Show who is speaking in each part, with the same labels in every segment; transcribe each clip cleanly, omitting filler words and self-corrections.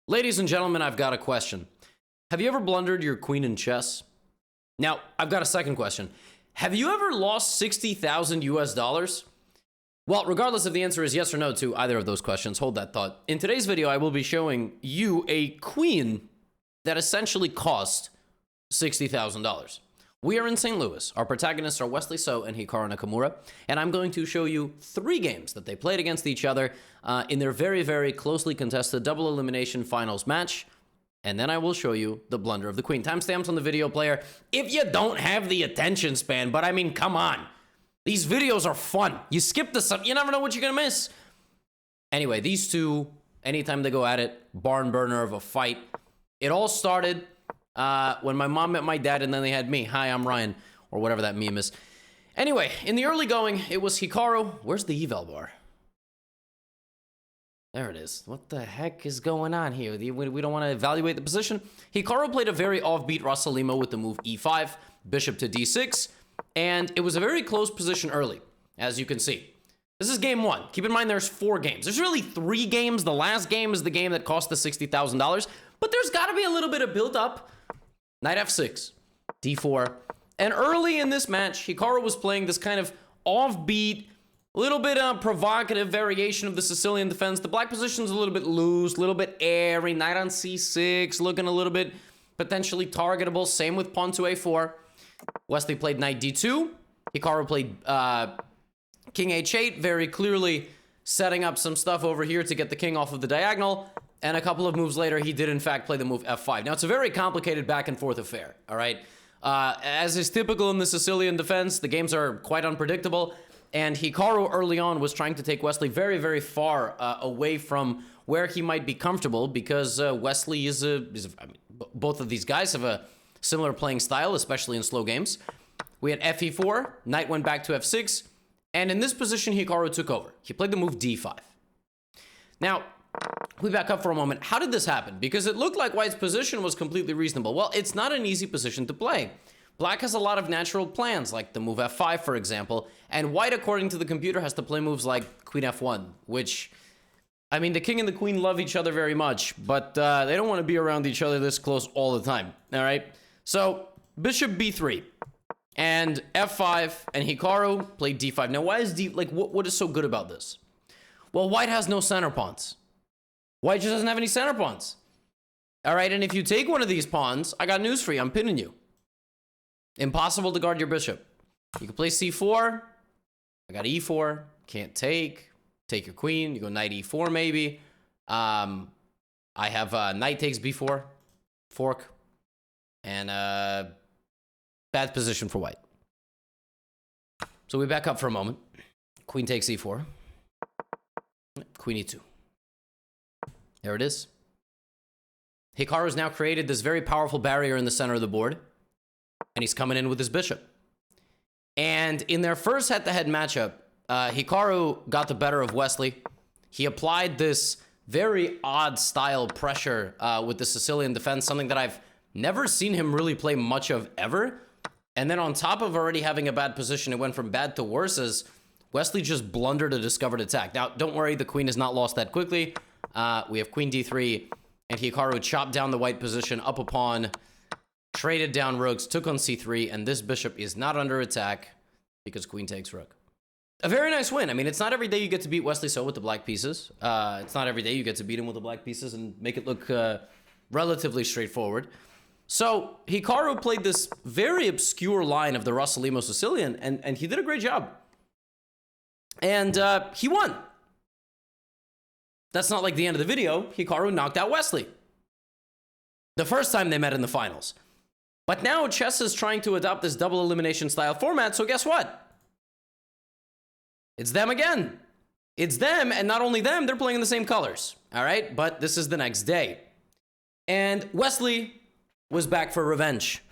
Speaker 1: Ladies and gentlemen, I've got a question. Have you ever blundered your queen in chess? Now, I've got a second question. Have you ever lost 60,000 US dollars? Well, regardless if the answer is yes or no to either of those questions, hold that thought. In today's video, I will be showing you a queen that essentially cost $60,000. We are in St. Louis. Our protagonists are Wesley So and Hikaru Nakamura, and I'm going to show you 3 games that they played against each other in their very, very closely contested double elimination finals match, and then I will show you the blunder of the queen. Timestamps on the video player if you don't have the attention span, but I mean, come on. These videos are fun. You skip this up, you never know what you're gonna miss. Anyway, these two, anytime they go at it, barn burner of a fight. It all started when my mom met my dad and then they had me. Hi, I'm Ryan, or whatever that meme is. Anyway, in the early going, it was Hikaru. Where's the eval bar? There it is. What the heck is going on here? We don't want to evaluate the position. Hikaru played a very offbeat Rasalimo with the move e5, bishop to d6, and it was a very close position early, as you can see. This is game 1. Keep in mind there's 4 games. There's really 3 games. The last game is the game that cost the $60,000, but there's got to be a little bit of build-up. Knight f6, d4, and early in this match, Hikaru was playing this kind of offbeat, little bit provocative variation of the Sicilian defense. The black position's a little bit loose, a little bit airy. Knight on c6, looking a little bit potentially targetable. Same with pawn to a4. Wesley played knight d2. Hikaru played king h8, very clearly setting up some stuff over here to get the king off of the diagonal. And a couple of moves later, he did in fact play the move f5. Now, it's a very complicated back and forth affair, all right? As is typical in the Sicilian defense, the games are quite unpredictable. And Hikaru early on was trying to take Wesley very, very far away from where he might be comfortable because Wesley is I mean, both of these guys have a similar playing style, especially in slow games. We had fe4, knight went back to f6, and in this position, Hikaru took over. He played the move d5. Now, we back up for a moment. How did this happen? Because it looked like White's position was completely reasonable. Well, it's not an easy position to play. Black has a lot of natural plans, like the move f5, for example, and White, according to the computer, has to play moves like queen f1, which, I mean, the king and the queen love each other very much, but they don't want to be around each other this close all the time, all right? So, bishop b3, and f5, and Hikaru played d5. Now, why is what is so good about this? Well, White has no center pawns. White just doesn't have any center pawns. All right, and if you take one of these pawns, I got news for you. I'm pinning you. Impossible to guard your bishop. You can play c4. I got e4. Can't take. Take your queen. You go knight e4 maybe. I have knight takes b4. Fork. And bad position for White. So we back up for a moment. Queen takes e4. Queen e2. There it is. Hikaru's now created this very powerful barrier in the center of the board. And he's coming in with his bishop. And in their first head-to-head matchup, Hikaru got the better of Wesley. He applied this very odd style pressure with the Sicilian defense, something that I've never seen him really play much of ever. And then on top of already having a bad position, it went from bad to worse as Wesley just blundered a discovered attack. Now, don't worry, the queen is not lost that quickly. We have queen d3, and Hikaru chopped down the white position up a pawn, traded down rooks, took on c3, and this bishop is not under attack because queen takes rook. A very nice win. I mean, it's not every day you get to beat Wesley So with the black pieces. It's not every day you get to beat him with the black pieces and make it look relatively straightforward. So Hikaru played this very obscure line of the Rasalimo Sicilian, and he did a great job. And he won. That's not like the end of the video. Hikaru knocked out Wesley the first time they met in the finals. But now chess is trying to adopt this double elimination style format, so guess what? It's them again. It's them, and not only them, they're playing in the same colors, all right? But this is the next day. And Wesley was back for revenge.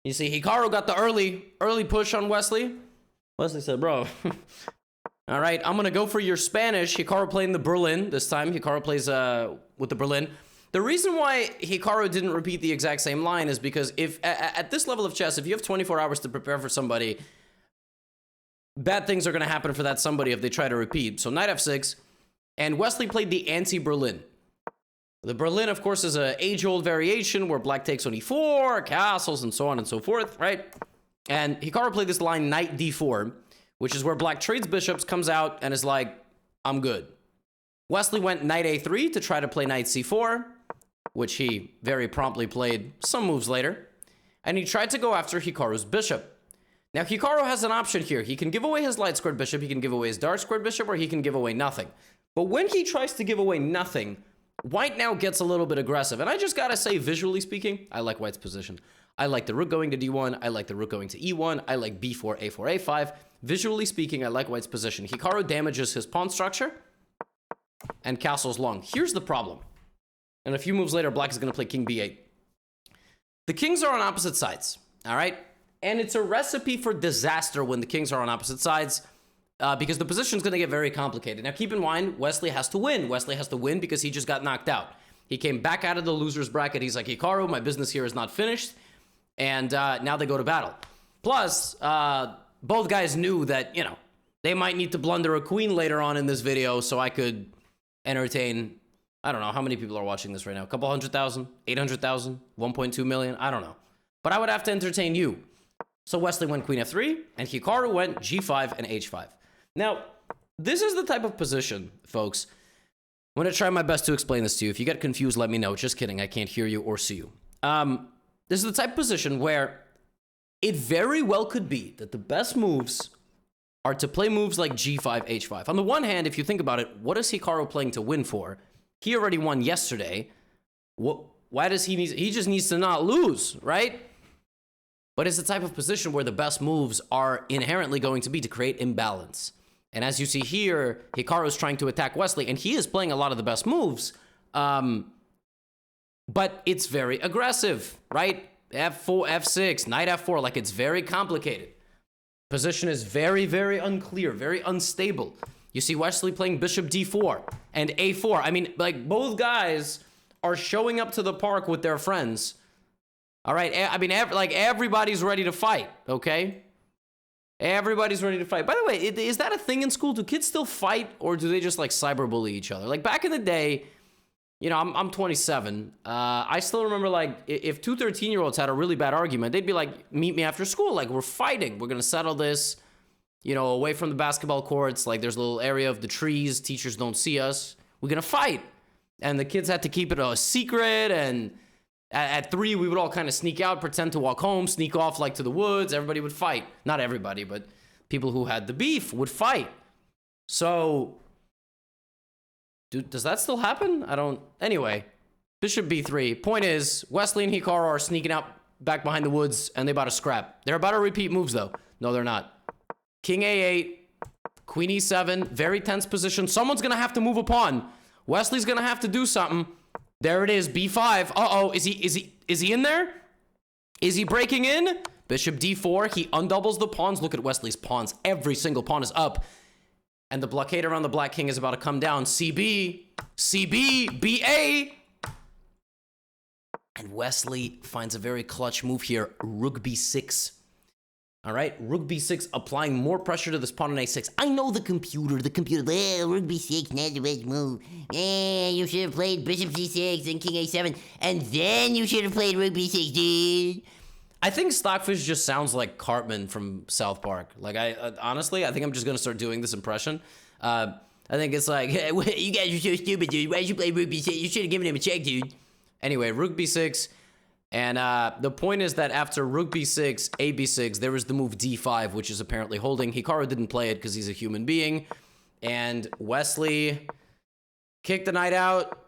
Speaker 1: You see, Hikaru got the early push on Wesley. Wesley said, bro, all right, I'm going to go for your Spanish. Hikaru playing the Berlin this time. Hikaru plays with the Berlin. The reason why Hikaru didn't repeat the exact same line is because if at this level of chess, if you have 24 hours to prepare for somebody, bad things are going to happen for that somebody if they try to repeat. So knight f6, and Wesley played the anti-Berlin. The Berlin, of course, is an age-old variation where black takes on e4, castles, and so on and so forth, right? And Hikaru played this line knight d4, which is where black trades bishops, comes out, and is like, I'm good. Wesley went knight a3 to try to play knight c4, which he very promptly played some moves later. And he tried to go after Hikaru's bishop. Now, Hikaru has an option here. He can give away his light squared bishop, he can give away his dark squared bishop, or he can give away nothing. But when he tries to give away nothing, white now gets a little bit aggressive. And I just gotta say, visually speaking, I like white's position. I like the rook going to d1. I like the rook going to e1. I like b4, a4, a5. Visually speaking, I like white's position. Hikaru damages his pawn structure and castles long. Here's the problem. And a few moves later, black is going to play king b8. The kings are on opposite sides, all right? And it's a recipe for disaster when the kings are on opposite sides because the position is going to get very complicated. Now, keep in mind, Wesley has to win. Wesley has to win because he just got knocked out. He came back out of the loser's bracket. He's like, Hikaru, my business here is not finished. And now they go to battle. Plus, both guys knew that, you know, they might need to blunder a queen later on in this video so I could entertain, I don't know, how many people are watching this right now? A couple 100,000, 800,000, 1.2 million? I don't know. But I would have to entertain you. So Wesley went queen f3, and Hikaru went g5 and h5. Now, this is the type of position, folks. I'm going to try my best to explain this to you. If you get confused, let me know. Just kidding. I can't hear you or see you. This is the type of position where it very well could be that the best moves are to play moves like g5, h5. On the one hand, if you think about it, what is Hikaru playing to win for? He already won yesterday. Why does he need? He just needs to not lose, right? But it's the type of position where the best moves are inherently going to be to create imbalance. And as you see here, Hikaru is trying to attack Wesley, and he is playing a lot of the best moves. But it's very aggressive, right? f4, f6, knight f4, like it's very complicated. Position is very, very unclear, very unstable. You see Wesley playing bishop d4 and a4. I mean, like, both guys are showing up to the park with their friends. All right, I mean, like, everybody's ready to fight, okay? Everybody's ready to fight. By the way, is that a thing in school? Do kids still fight, or do they just, like, cyberbully each other? Like, back in the day, you know, I'm 27. I still remember, like, if two 13-year-olds had a really bad argument, they'd be like, meet me after school. Like, we're fighting. We're going to settle this, you know, away from the basketball courts. Like, there's a little area of the trees. Teachers don't see us. We're going to fight. And the kids had to keep it a secret. And at 3, we would all kind of sneak out, pretend to walk home, sneak off, like, to the woods. Everybody would fight. Not everybody, but people who had the beef would fight. So, does that still happen? I don't... Anyway, bishop b3. Point is, Wesley and Hikaru are sneaking out back behind the woods, and they're about to scrap. They're about to repeat moves, though. No, they're not. King a8, queen e7, very tense position. Someone's going to have to move a pawn. Wesley's going to have to do something. There it is, b5. Uh-oh, is he in there? Is he breaking in? Bishop d4, he undoubles the pawns. Look at Wesley's pawns. Every single pawn is up. And the blockade around the black king is about to come down. CB, CB, BA. And Wesley finds a very clutch move here. Rook b6. All right, rook b6, applying more pressure to this pawn on a6. I know the computer, rook b6, not the best move. You should have played bishop c6 and king a7, and then you should have played rook b6, dude. I think Stockfish just sounds like Cartman from South Park. Like, honestly, I think I'm just going to start doing this impression. I think it's like, hey, you guys are so stupid, dude. Why did you play rook b6? You should have given him a check, dude. Anyway, rook b6. And the point is that after rook b6, a b6, there is the move d5, which is apparently holding. Hikaru didn't play it because he's a human being. And Wesley kicked the knight out.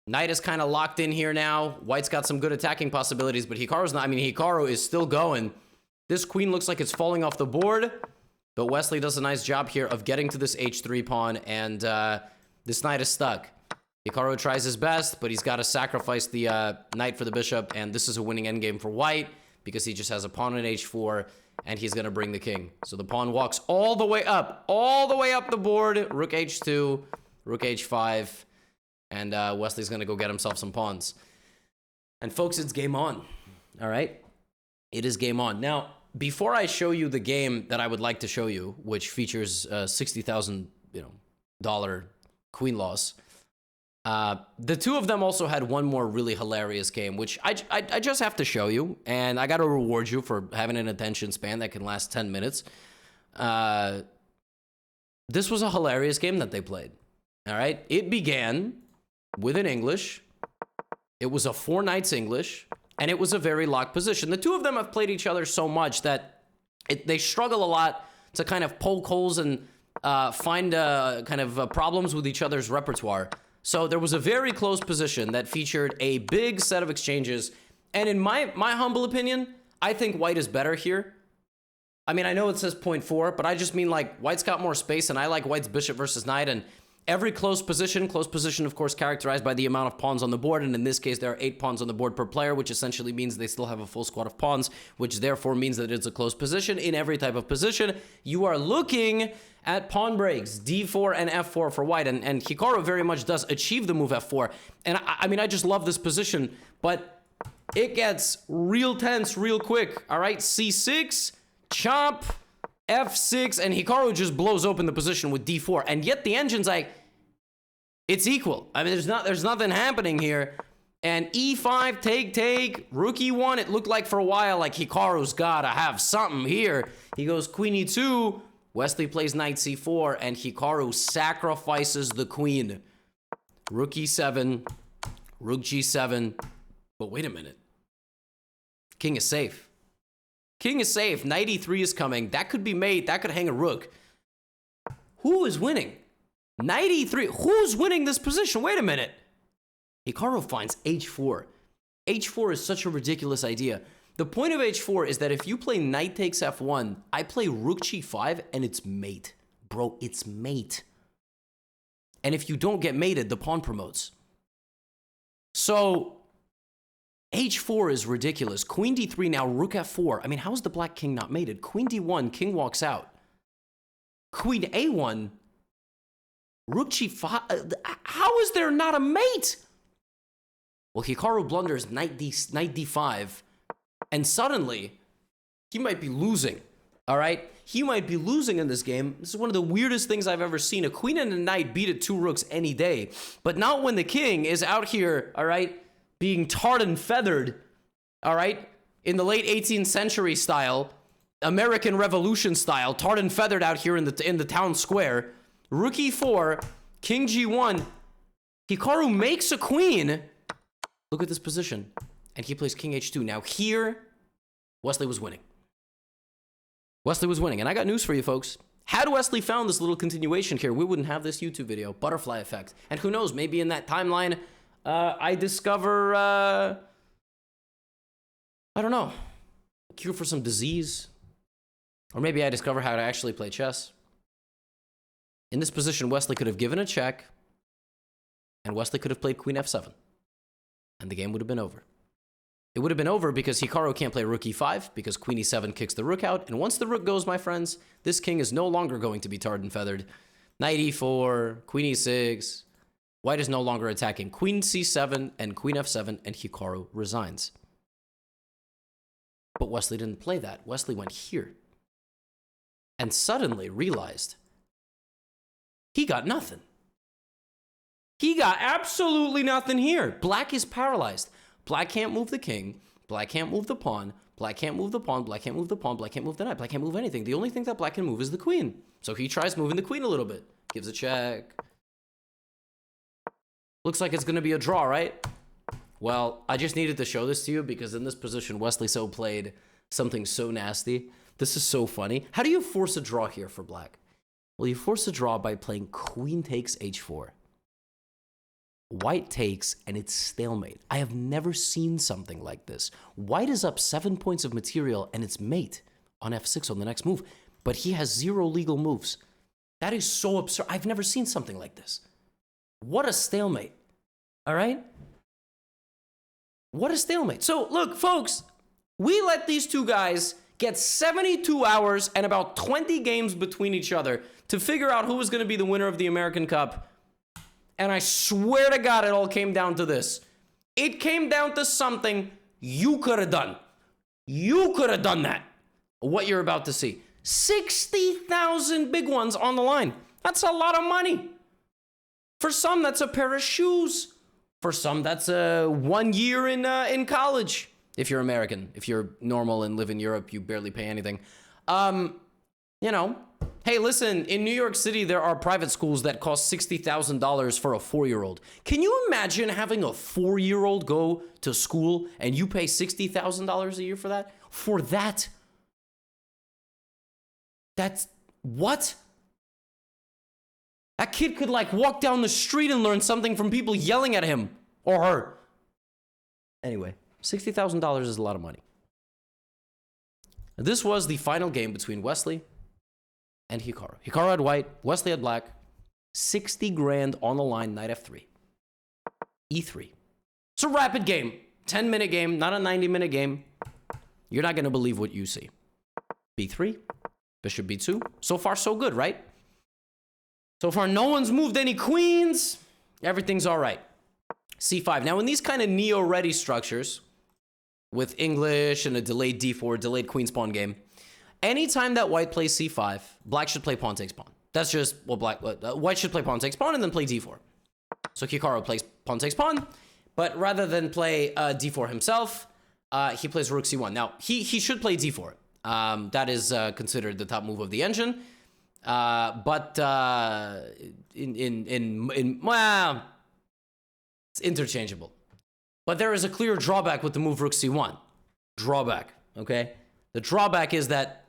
Speaker 1: Knight is kind of locked in here now. White's got some good attacking possibilities, but Hikaru's not. I mean, Hikaru is still going. This queen looks like it's falling off the board, but Wesley does a nice job here of getting to this h3 pawn, and this knight is stuck. Hikaru tries his best, but he's got to sacrifice the knight for the bishop, and this is a winning endgame for white because he just has a pawn on h4, and he's going to bring the king. So the pawn walks all the way up the board. Rook h2, rook h5. And Wesley's going to go get himself some pawns. And folks, it's game on. All right? It is game on. Now, before I show you the game that I would like to show you, which features $60,000, queen loss, The two of them also had one more really hilarious game, which I just have to show you, and I got to reward you for having an attention span that can last 10 minutes. This was a hilarious game that they played. All right, it began with an English. It was a 4 knights English, and it was a very locked position. The two of them have played each other so much that they struggle a lot to kind of poke holes and find problems with each other's repertoire. So there was a very close position that featured a big set of exchanges. And in my humble opinion, I think white is better here. I mean, I know it says 0.4, but I just mean like white's got more space, and I like white's bishop versus knight. And every close position, of course, characterized by the amount of pawns on the board. And in this case, there are 8 pawns on the board per player, which essentially means they still have a full squad of pawns, which therefore means that it's a close position. In every type of position, you are looking at pawn breaks, d4 and f4 for white. And Hikaru very much does achieve the move f4. And I mean, I just love this position, but it gets real tense real quick. All right, c6, chop, f6, and Hikaru just blows open the position with d4. And yet the engine's like, it's equal. I mean, there's nothing happening here. And e5, take, rook e1. It looked like for a while like Hikaru's gotta have something here. He goes queen e2. Wesley plays knight c4, and Hikaru sacrifices the queen. Rook e7, rook g7. But wait a minute. King is safe. King is safe. Knight e3 is coming. That could be mate. That could hang a rook. Who is winning? Knight e3. Who's winning this position? Wait a minute. Hikaru finds h4. h4 is such a ridiculous idea. The point of h4 is that if you play knight takes f1, I play rook g5, and it's mate. Bro, it's mate. And if you don't get mated, the pawn promotes. So h4 is ridiculous. Queen d3, now rook f4. I mean, how is the black king not mated? Queen d1, king walks out. Queen a1, rook g5. How is there not a mate? Well, Hikaru blunders knight d5, and suddenly he might be losing. All right? He might be losing in this game. This is one of the weirdest things I've ever seen. A queen and a knight beat at 2 rooks any day, but not when the king is out here, all right, being tarred and feathered, all right, in the late 18th century style, American Revolution style, tarred and feathered out here in the town square. Rook e4, king g1. Hikaru makes a queen. Look at this position. And he plays king h2. Now here, Wesley was winning. Wesley was winning. And I got news for you, folks. Had Wesley found this little continuation here, we wouldn't have this YouTube video. Butterfly effect. And who knows, maybe in that timeline, I discover, I don't know, a cure for some disease. Or maybe I discover how to actually play chess. In this position, Wesley could have given a check, and Wesley could have played queen f7. And the game would have been over. It would have been over because Hikaru can't play rook e5 because queen e7 kicks the rook out. And once the rook goes, my friends, this king is no longer going to be tarred and feathered. Knight e4, queen e6. White is no longer attacking. Queen c7 and queen f7, and Hikaru resigns. But Wesley didn't play that. Wesley went here. And suddenly realized he got nothing. He got absolutely nothing here. Black is paralyzed. Black can't move the king. Black can't move the pawn. Black can't move the pawn. Black can't move the pawn. Black can't move the knight. Black can't move anything. The only thing that black can move is the queen. So he tries moving the queen a little bit. Gives a check. Looks like it's going to be a draw, right? Well, I just needed to show this to you because in this position, Wesley so played something so nasty. This is so funny. How do you force a draw here for black? Well, you force a draw by playing queen takes h4. White takes, and it's stalemate. I have never seen something like this. White is up 7 points of material, and it's mate on f6 on the next move. But he has 0 legal moves. That is so absurd. I've never seen something like this. What a stalemate. All right? What a stalemate. So, look, folks, we let these two guys get 72 hours and about 20 games between each other to figure out who was going to be the winner of the American Cup. And I swear to God, it all came down to this. It came down to something you could have done. You could have done that. What you're about to see. 60,000 big ones on the line. That's a lot of money. For some, that's a pair of shoes. For some, that's 1 year in college. If you're American. If you're normal and live in Europe, you barely pay anything. You know, hey, listen, in New York City, there are private schools that cost $60,000 for a 4-year-old. Can you imagine having a 4-year-old go to school and you pay $60,000 a year for that? For that? That's what? That kid could like walk down the street and learn something from people yelling at him or her. Anyway, $60,000 is a lot of money. This was the final game between Wesley and Hikaru. Hikaru had white, Wesley had black. 60 grand on the line, knight f3. e3. It's a rapid game. 10-minute game, not a 90-minute game. You're not going to believe what you see. b3, bishop b2. So far, so good, right? So far, no one's moved any queens. Everything's all right. c5. Now, in these kind of neo-ready structures, with English and a delayed d4, delayed queen spawn game, anytime that white plays c5, black should play pawn takes pawn. That's just what white should play pawn takes pawn and then play d4. So Hikaru plays pawn takes pawn, but rather than play d4 himself, he plays rook c1. Now, he should play d4. That is considered the top move of the engine. But well, it's interchangeable. But there is a clear drawback with the move rook c1. Drawback, okay? The drawback is that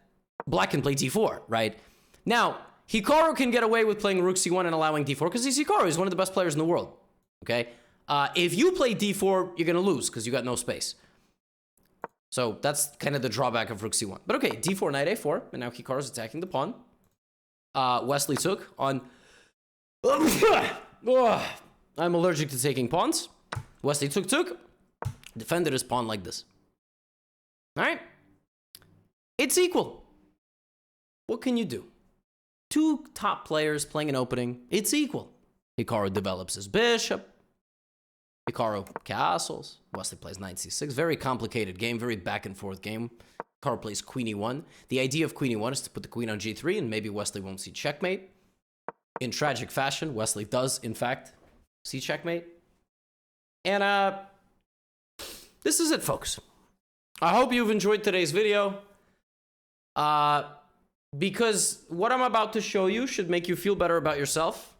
Speaker 1: black can play d4, right? Now, Hikaru can get away with playing rook c1 and allowing d4 because he's Hikaru. He's one of the best players in the world, okay? If you play d4, you're going to lose because you got no space. So that's kind of the drawback of rook c1. But okay, d4, knight a4, and now Hikaru's attacking the pawn. Wesley took on... I'm allergic to taking pawns. Wesley took, defended his pawn like this. All right? It's equal. What can you do? Two top players playing an opening. It's equal. Hikaru develops his bishop. Hikaru castles. Wesley plays knight c6. Very complicated game, very back and forth game. Hikaru plays queen e1. The idea of queen e1 is to put the queen on g3, and maybe Wesley won't see checkmate. In tragic fashion, Wesley does, in fact, see checkmate. And this is it, folks. I hope you've enjoyed today's video. Because what I'm about to show you should make you feel better about yourself.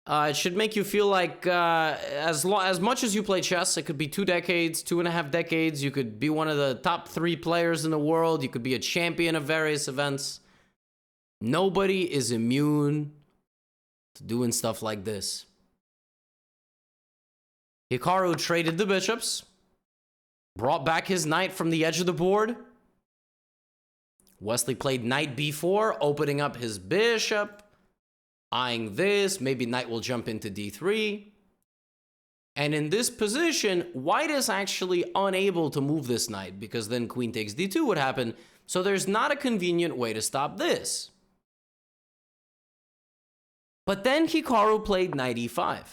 Speaker 1: It should make you feel like as much as you play chess, it could be 2 decades, 2.5 decades. You could be one of the top 3 players in the world. You could be a champion of various events. Nobody is immune to doing stuff like this. Hikaru traded the bishops, brought back his knight from the edge of the board. Wesley played knight b4, opening up his bishop, eyeing this. Maybe knight will jump into d3. And in this position, white is actually unable to move this knight because then queen takes d2 would happen. So there's not a convenient way to stop this. But then Hikaru played knight e5.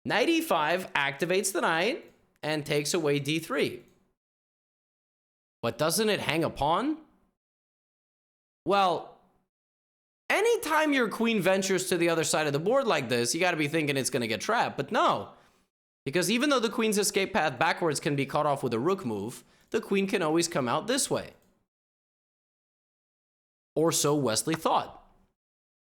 Speaker 1: Knight e5 activates the knight and takes away d3. But doesn't it hang a pawn? Well, anytime your queen ventures to the other side of the board like this, you got to be thinking it's going to get trapped. But no, because even though the queen's escape path backwards can be cut off with a rook move, the queen can always come out this way. Or so Wesley thought.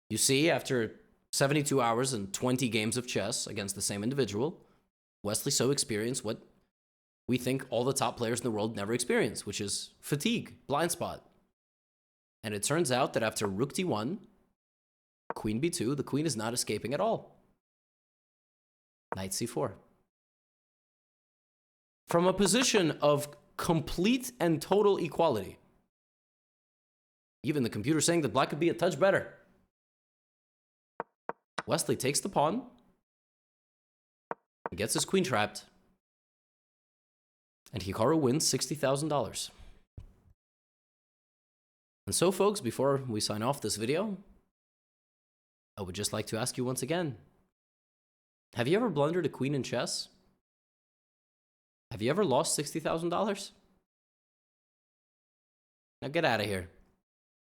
Speaker 1: You see, after 72 hours and 20 games of chess against the same individual, Wesley so experienced what we think all the top players in the world never experience, which is fatigue, blind spot. And it turns out that after rook d1, queen b2, the queen is not escaping at all. Knight c4. From a position of complete and total equality. Even the computer saying that black could be a touch better. Wesley takes the pawn, gets his queen trapped, and Hikaru wins $60,000. And so, folks, before we sign off this video, I would just like to ask you once again, have you ever blundered a queen in chess? Have you ever lost $60,000? Now get out of here.